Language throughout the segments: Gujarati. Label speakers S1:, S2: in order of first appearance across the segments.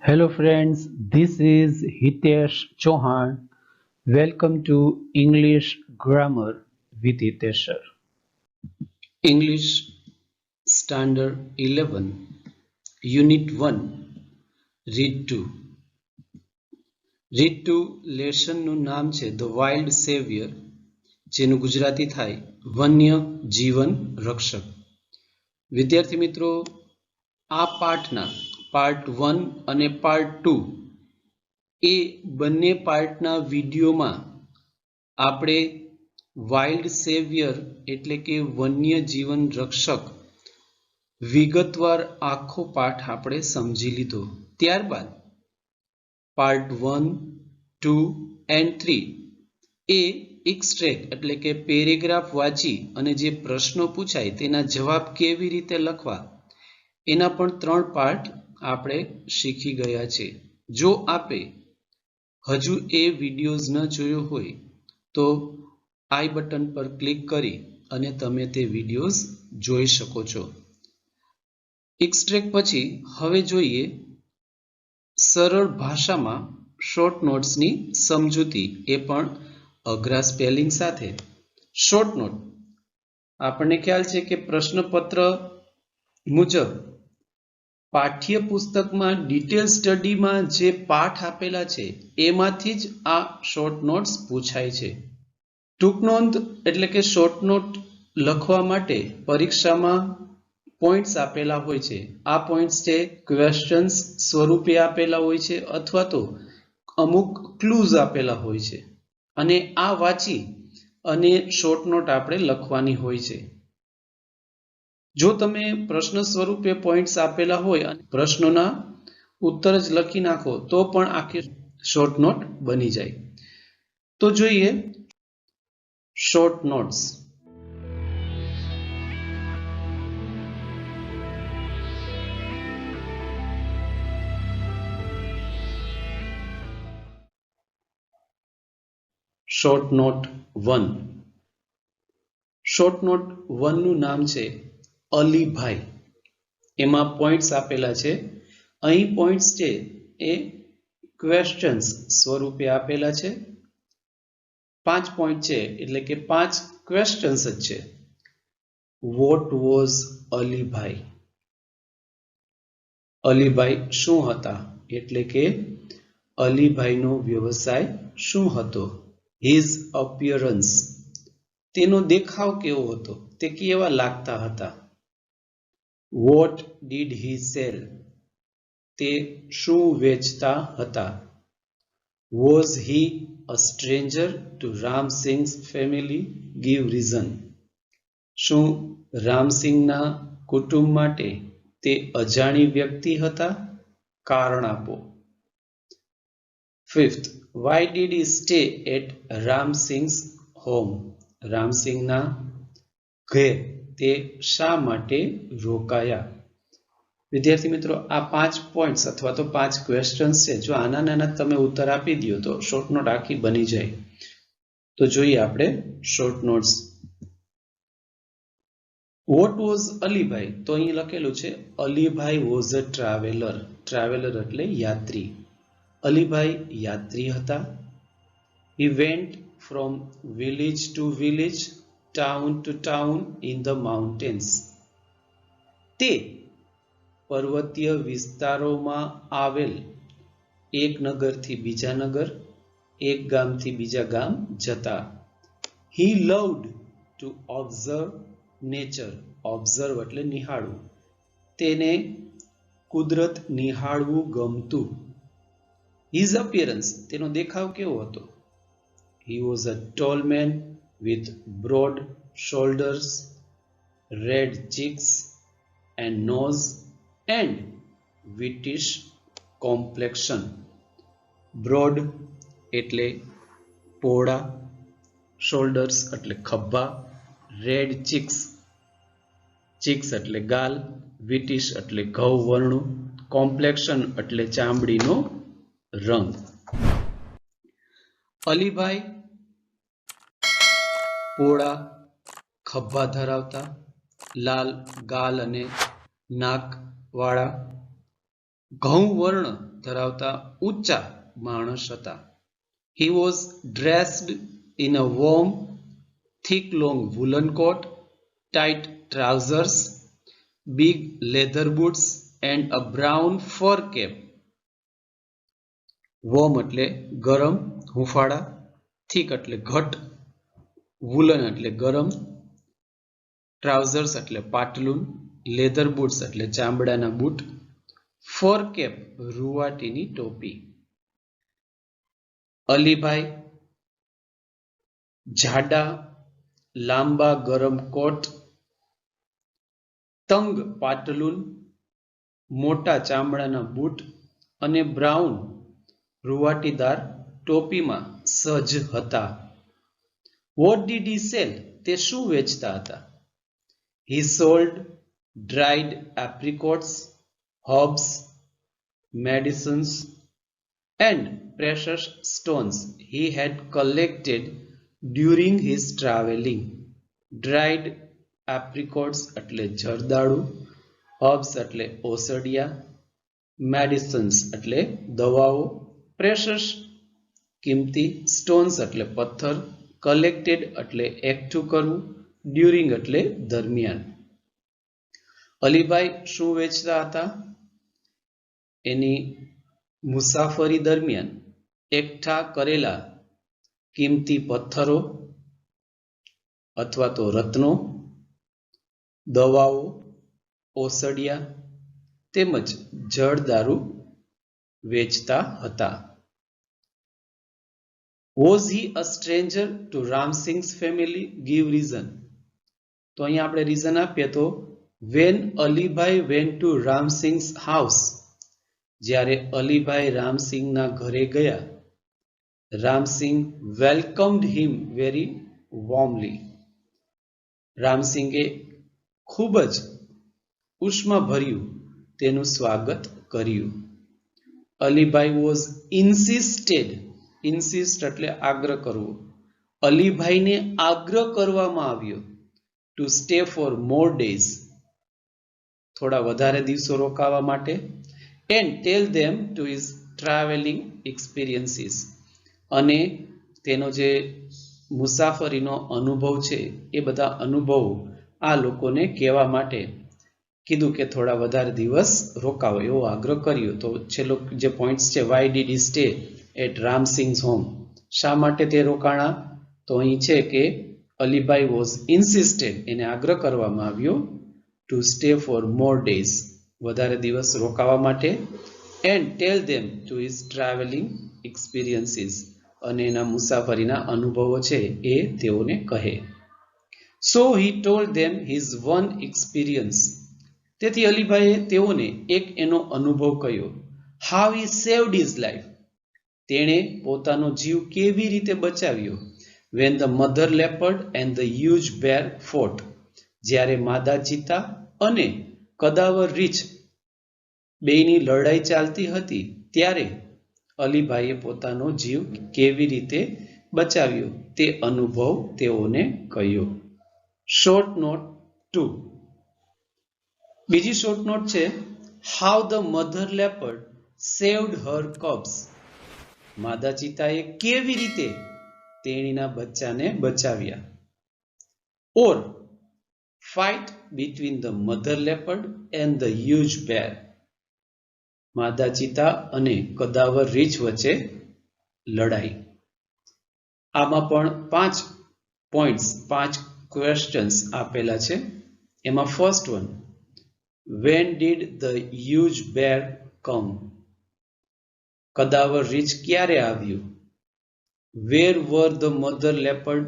S1: Hello friends, this is Hitesh Chauhan. Welcome to English Grammar with Hitesh sir. English Standard 11 Unit 1 Read to Read to લેસનનું નામ છે The Wild Savior જેનું ગુજરાતી થાય વન્ય જીવન રક્ષક. વિદ્યાર્થી મિત્રો, આ પાઠના પાર્ટ 1 અને પાર્ટ 2 એ બંને પાર્ટના વિડીયોમાં આપણે વાઇલ્ડ સેવિયર એટલે કે વન્ય જીવન રક્ષક વિગતવાર આખો પાઠ આપણે સમજી લીધો. ત્યારબાદ પાર્ટ 1, 2 એન્ડ 3 એ એક્સ્ટ્રેક્ટ એટલે કે પેરેગ્રાફ વાંચી અને જે પ્રશ્નો પૂછાય તેના જવાબ કેવી રીતે લખવા એના પણ 3 પાર્ટ આપણે શીખી ગયા છે. જો આપે હજુ એ વિડીયોઝ ન જોયો હોય તો આઈ બટન પર ક્લિક કરી અને તમે તે વિડીયોઝ જોઈ શકો છો. એક્સ્ટ્રેક્ટ પછી હવે જોઈએ સરળ ભાષામાં શોર્ટ નોટ્સની સમજૂતી, એ પણ અઘરા સ્પેલિંગ સાથે. શોર્ટ નોટ આપણને ખ્યાલ છે કે પ્રશ્નપત્ર મુજબ પાઠ્યપુસ્તકમાં ડિટેલ સ્ટડીમાં જે પાઠ આપેલા છે એમાંથી જ આ શોર્ટ નોટ્સ પૂછાય છે. ટૂંક નોંધ એટલે કે શોર્ટ નોટ લખવા માટે પરીક્ષામાં પોઈન્ટ્સ આપેલા હોય છે. આ પોઈન્ટ્સ છે ક્વેશ્ચન્સ સ્વરૂપે આપેલા હોય છે અથવા તો અમુક ક્લૂઝ આપેલા હોય છે અને આ વાંચી અને શોર્ટ નોટ આપણે લખવાની હોય છે. જો તમે પ્રશ્ન સ્વરૂપે પોઈન્ટ્સ આપેલા હોય અને પ્રશ્નોના ઉત્તર જ લખી નાખો તો પણ આખી શોર્ટ નોટ બની જાય. તો જોઈએ short notes. Short note 1. Short note 1 નું નામ છે અલીભાઈ. એમાં પોઈન્ટ્સ આપેલા છે. અહીં પોઈન્ટ્સ છે એ ક્વેશ્ચન્સ સ્વરૂપે આપેલા છે. 5 પોઈન્ટ છે એટલે કે 5 ક્વેશ્ચન્સ જ છે. What was Alibhai? અલીભાઈ શું હતા એટલે કે અલીભાઈનો વ્યવસાય શું હતો? હિઝ અપિયરન્સ તેનો દેખાવ કેવો હતો, તે કેવા લાગતા હતા? વોટ ડીડ હી સેલ તે શું વેચતા હતા? Was he a stranger to Ramsingh's family? Give reason શું રામસિંગના કુટુંબ માટે તે અજાણી વ્યક્તિ હતા? કારણ આપો. 5th Why did he stay at Ramsingh's home? રામસિંગના ઘેર તે શા માટે રોકાયા? વિદ્યાર્થી મિત્રો, આ 5 પોઈન્ટ્સ અથવા તો 5 ક્વેશ્ચન્સ છે. જો આના નાના તમે ઉત્તર આપી દો તો શોર્ટ નોટ આખી બની જાય. તો જોઈએ આપણે short notes. What was Alibhai? તો અહીં લખેલું છે Alibhai was a traveller. Traveller એટલે યાત્રી. અલીભાઈ યાત્રી હતા. He went from village to village, town to town in the mountains. તે પર્વતીય વિસ્તારોમાં આવેલ એક નગરથી બીજા નગર, એક ગામથી બીજા ગામ જતા. He loved to observe nature. Observe એટલે નિહાળવું. તેને કુદરત નિહાળવું ગમતું. His appearance તેનો દેખાવ કેવો હતો? He was a tall man with broad shoulders, red cheeks and nose and whitish complexion. Broad એટલે પહોળા, shoulders એટલે ખભા, red cheeks cheeks એટલે ગાલ, whitish એટલે ઘઉં વર્ણું, complexion એટલે ચામડીનો રંગ. અલીભાઈ પહોળા, ખભા ધરાવતા, લાલ ગાલ અને નાક વાળા, ઘઉં વર્ણ ધરાવતા ઊંચા માણસ હતા. He was dressed in a warm, thick long woolen coat, tight trousers, big leather boots and a brown fur cap. Warm એટલે ગરમ, હુંફાળા, થીક એટલે ઘટ, વુલન એટલે ગરમ, ટ્રાઉઝર્સ એટલે પાટલુન, લેધર બૂટ્સ એટલે ચામડાના બૂટ, ફર કેપ રૂવાટીની ટોપી. અલીભાઈ જાડા લાંબા ગરમ કોટ, તંગ પાટલુન, મોટા ચામડાના બૂટ અને બ્રાઉન રૂવાટીદાર ટોપીમાં સજ્જ હતા. What did he cell? તે શું વેચતા હતા? He sold dried apricots, herbs, medicines, and precious stones he had collected during his traveling. Dried apricots એટલે જરદાળુ, herbs એટલે ઓસડિયા, medicines એટલે દવાઓ, precious કિંમતી, stones એટલે પથ્થર, collected એટલે એકઠું કરવું, ડ્યુરિંગ એટલે દરમિયાન. અલીભાઈ શું વેચતા હતા? એની મુસાફરી દરમિયાન એકઠા કરેલા કિંમતી પથ્થરો અથવા તો રત્નો, દવાઓ, ઓસડિયા તેમજ જળદારૂ વેચતા હતા. Was he a stranger to Ram Singh's family? Give reason. તો અહીંયા આપણે રીઝન આપીએ તો when Alibhai went to Ram Singh's house, જ્યારે અલીભાઈ રામસિંહના ઘરે ગયા, Ramsinh welcomed him very warmly. રામસિંહે ખૂબ જ ઉષ્માભર્યું તેનું સ્વાગત કર્યું. અલીભાઈ was insist એટલે આગ્રહ કરવો. અલીભાઈને આગ્રહ કરવામાં આવ્યો to stay for more days, થોડા વધારે દિવસો રોકાવા માટે, and tell them to his traveling experiences, અને તેનો જે મુસાફરીનો અનુભવ છે એ બધા અનુભવો આ લોકોને કહેવા માટે કીધું કે થોડા વધારે દિવસ રોકાવો એવો આગ્રહ કર્યો. તો છેલ્લો જે પોઈન્ટ્સ છે, why did he stay at Ram Singh's home? શા માટે તે રોકાણા? તો અહીં છે કે અલીભાઈ વોઝ ઇન્સિસ્ટેડ, એને આગ્રહ કરવામાં આવ્યો to stay for more days, વધારે દિવસ રોકાવા માટે, and tell them to his travelling experiences, અને એના મુસાફરીના અનુભવો છે એ તેઓને કહે. So he told them his one experience, તેથી અલીભાઈએ તેઓને એક એનો અનુભવ કહ્યો. How he saved his life, તેણે પોતાનો જીવ કેવી રીતે બચાવ્યો. when the mother leopard and the huge bear fought, જ્યારે માદા ચિત્તા અને કદાવર રીછ બેયની લડાઈ ચાલતી હતી ત્યારે અલીભાઈએ પોતાનો જીવ કેવી રીતે બચાવ્યો તે અનુભવ તેઓને કહ્યો. Short note 2. બીજી શોર્ટ નોટ છે how the mother leopard saved her cubs. માદા ચિત્તાએ કેવી રીતે તેણીના બચ્ચાને બચાવ્યા. ઓર fight between the mother leopard and the huge bear, માદા ચિત્તા અને કદાવર રીછ વચ્ચે લડાઈ. આમાં પણ 5 પોઈન્ટ્સ, 5 ક્વેશ્ચન્સ આપેલા છે. એમાં first one, when did the huge bear come? કદાવર રીછ ક્યારે આવ્યું? Where were the mother leopard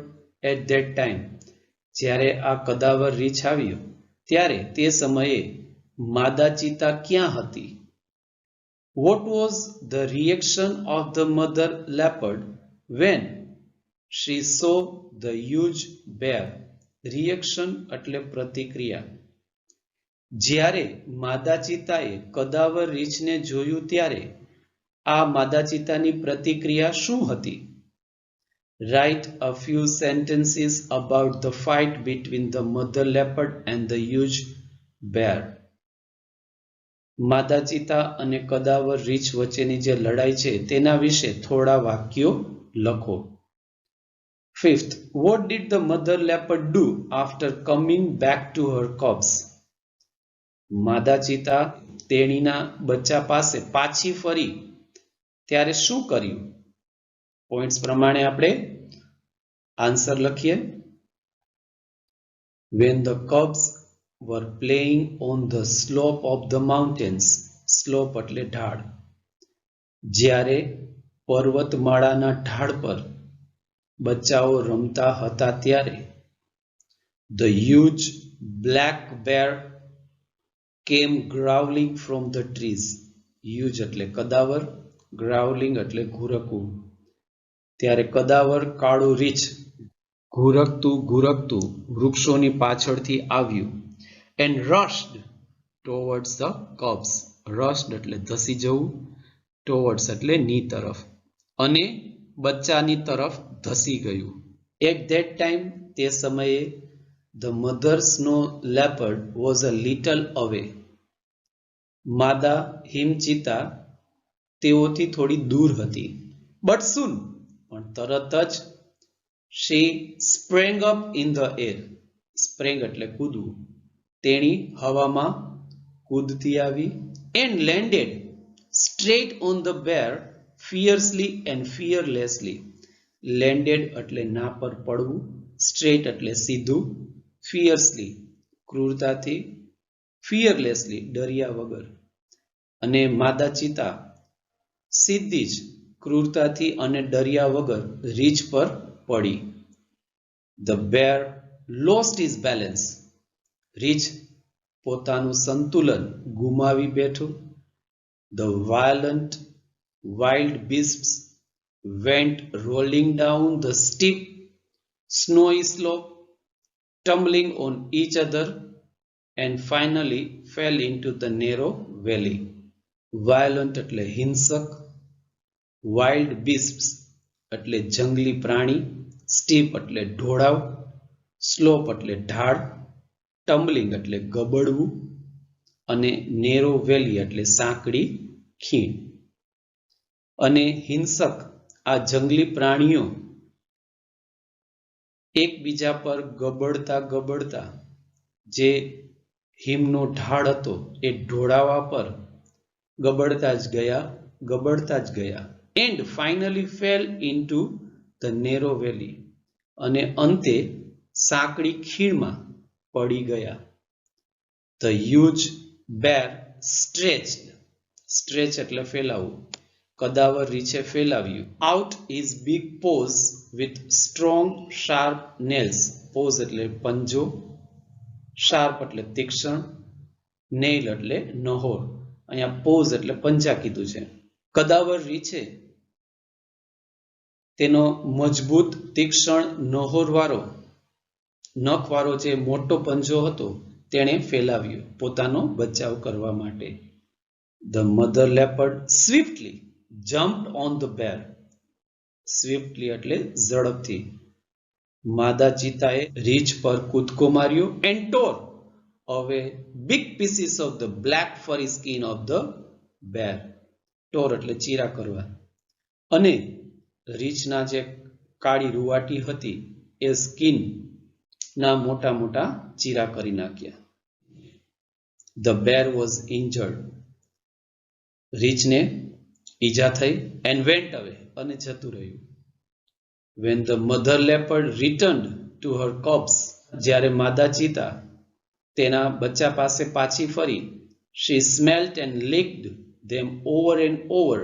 S1: at that time? જ્યારે આ કદાવર રીછ આવ્યો ત્યારે તે સમયે માદા ચિત્તા ક્યાં હતી? What was the reaction of the mother leopard when she saw the huge bear? Reaction એટલે પ્રતિક્રિયા. જ્યારે માદા ચિત્તાએ કદાવર રીછને જોયું ત્યારે આ માદા ચિત્તાની પ્રતિક્રિયા શું હતી? Write a few sentences about the fight between the mother leopard and the huge bear. માદા ચિતા અને કદાવર રીંછ વચ્ચેની જે લડાઈ છે તેના વિશે થોડા વાક્યો લખો. Fifth, what did the mother leopard do after coming back to her cubs? માદા ચિતા તેણીના બચ્ચા પાસે પાછી ફરી ત્યારે શું કર્યું? પોઈન્ટ્સ પ્રમાણે આપણે આન્સર લખીએ. When the cubs were playing on the slope of the mountains, slope એટલે ઢાળ, જ્યારે પર્વતમાળાના ઢાળ પર બચ્ચાઓ રમતા હતા ત્યારે the huge black bear came growling from the trees. huge એટલે કદાવર, growling એટલે ઘુરકવું. ત્યારે કદાવર કાળું રીંછ ઘુરકતું વૃક્ષોની પાછળથી આવ્યું. and rushed towards the cubs. rushed એટલે ધસી જવું, towards એટલે ની તરફ, અને બચ્ચાની તરફ ધસી ગયું. at that time તે સમયે the mother snow leopard was a little away. માદા હિમચિતા તેઓથી થોડી દૂર હતી. but soon પણ તરત જ she sprang up in the air. sprang એટલે કૂદવું. તેણી હવામાં કૂદતી આવી. and landed straight on the bear fiercely and fearlessly. landed એટલે ના પર પડવું, straight એટલે સીધું, fiercely ક્રૂરતાથી, fearlessly ડર્યા વગર. અને માદા ચિતા સીધી જ ક્રૂરતાથી અને ડર્યા વગર રીંછ પર પડી. The bear lost his balance. રીંછ પોતાનું સંતુલન ગુમાવી બેઠું. The wild beasts went rolling down the steep snowy slope, tumbling on each other, and finally fell into the narrow valley. Violent એટલે હિંસક, wild beasts એટલે જંગલી પ્રાણી, steep એટલે ઢોળાવ, slope એટલે ઢાળ, tumbling એટલે ગબડવું, અને નેરો વેલી એટલે સાંકડી ખીણ. અને હિંસક આ જંગલી પ્રાણીઓ એકબીજા પર ગબડતા જે હિમનો ઢાળ હતો એ ઢોળાવા પર ગબડતા જ ગયા. and finally fell into the narrow valley. અને અંતે સાંકડી ખીણમાં પડી ગયા. The huge bear stretched એટલે ફેલાવવું. કદાવર રીંછે ફેલાવ્યું. out his big paws with strong sharp nails. paws એટલે પંજો, sharp એટલે તીક્ષ્ણ, nail એટલે નહોર. અહીંયા paws એટલે પંજા કીધું છે. કદાવર રીંછે તેનો મજબૂત તીક્ષ્ણ નહોરવાળો નખવાળો જે મોટો પંજો હતો તેણે ફેલાવ્યો પોતાનો બચાવ કરવા માટે. The mother leopard swiftly jumped on the bear. swiftly એટલે ઝડપથી. માદા ચિતાએ રીંછ પર કૂદકો માર્યો. and tore away big pieces of the black furry skin of the bear. tore એટલે ચીરા કરવા. અને રીંછના જે કાળી રૂવાટી હતી એ સ્કિન ના મોટા ચીરા કરી નાખ્યા. The bear was injured. રીંછને ઈજા થઈ. and went away અને જતું રહ્યું. when the mother leopard returned to her cubs, જ્યારે માદા ચિતા તેના બચ્ચા પાસે પાછી ફરી, she smelt and licked them over and over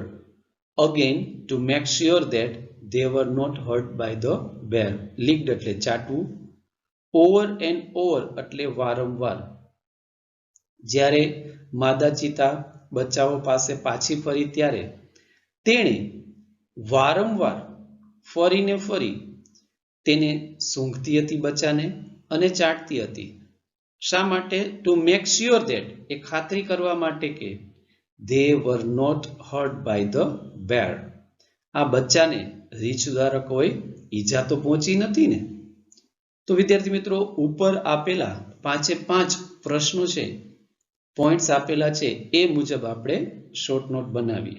S1: again to make sure that they were not hurt by the bear. licked એટલે ચાટવું, over and over એટલે વારંવાર. જ્યારે માદા ચિતા બચ્ચાઓ પાસે પાછી ફરી ત્યારે તેણે વારંવાર ફરીને ફરી તેને સૂંઘતી હતી બચ્ચાને અને ચાટતી હતી. શા માટે? ટુ મેક શ્યોર ધેટ એ ખાતરી કરવા માટે કે they were not hurt by the bear. આ બચ્ચાને રીંછ દ્વારા કોઈ ઈજા તો પહોંચી નથી ને. તો વિદ્યાર્થી મિત્રો ઉપર આપેલા 5 પ્રશ્નો છે પોઈન્ટ્સ આપેલા છે એ મુજબ આપણે શોર્ટ નોટ બનાવી.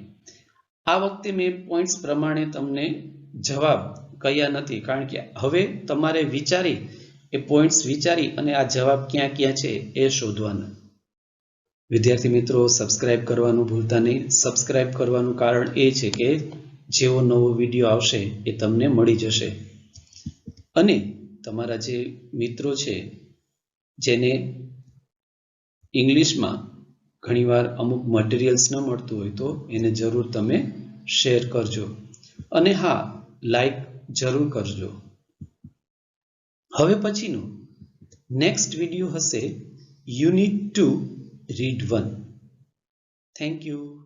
S1: આ વખતે મેં પોઈન્ટ્સ પ્રમાણે તમને જવાબ કહ્યા નથી, કારણ કે હવે તમારે વિચારી એ પોઈન્ટ્સ વિચારી અને આ જવાબ ક્યાં ક્યાં છે એ શોધવાના. વિદ્યાર્થી મિત્રો, સબસ્ક્રાઇબ કરવાનું ભૂલતા નહીં. સબસ્ક્રાઇબ કરવાનું કારણ એ છે કે જેવો નવો વિડીયો આવશે એ તમને મળી જશે. અને તમારા જે મિત્રો છે જેને ઇંગ્લિશમાં ઘણીવાર અમુક મટીરિયલ્સ ન મળતું હોય તો એને જરૂર તમે શેર કરજો. અને હા, લાઈક જરૂર કરજો. હવે પછીનો નેક્સ્ટ વિડીયો હશે યુનિટ 2 રીડ 1. Thank you.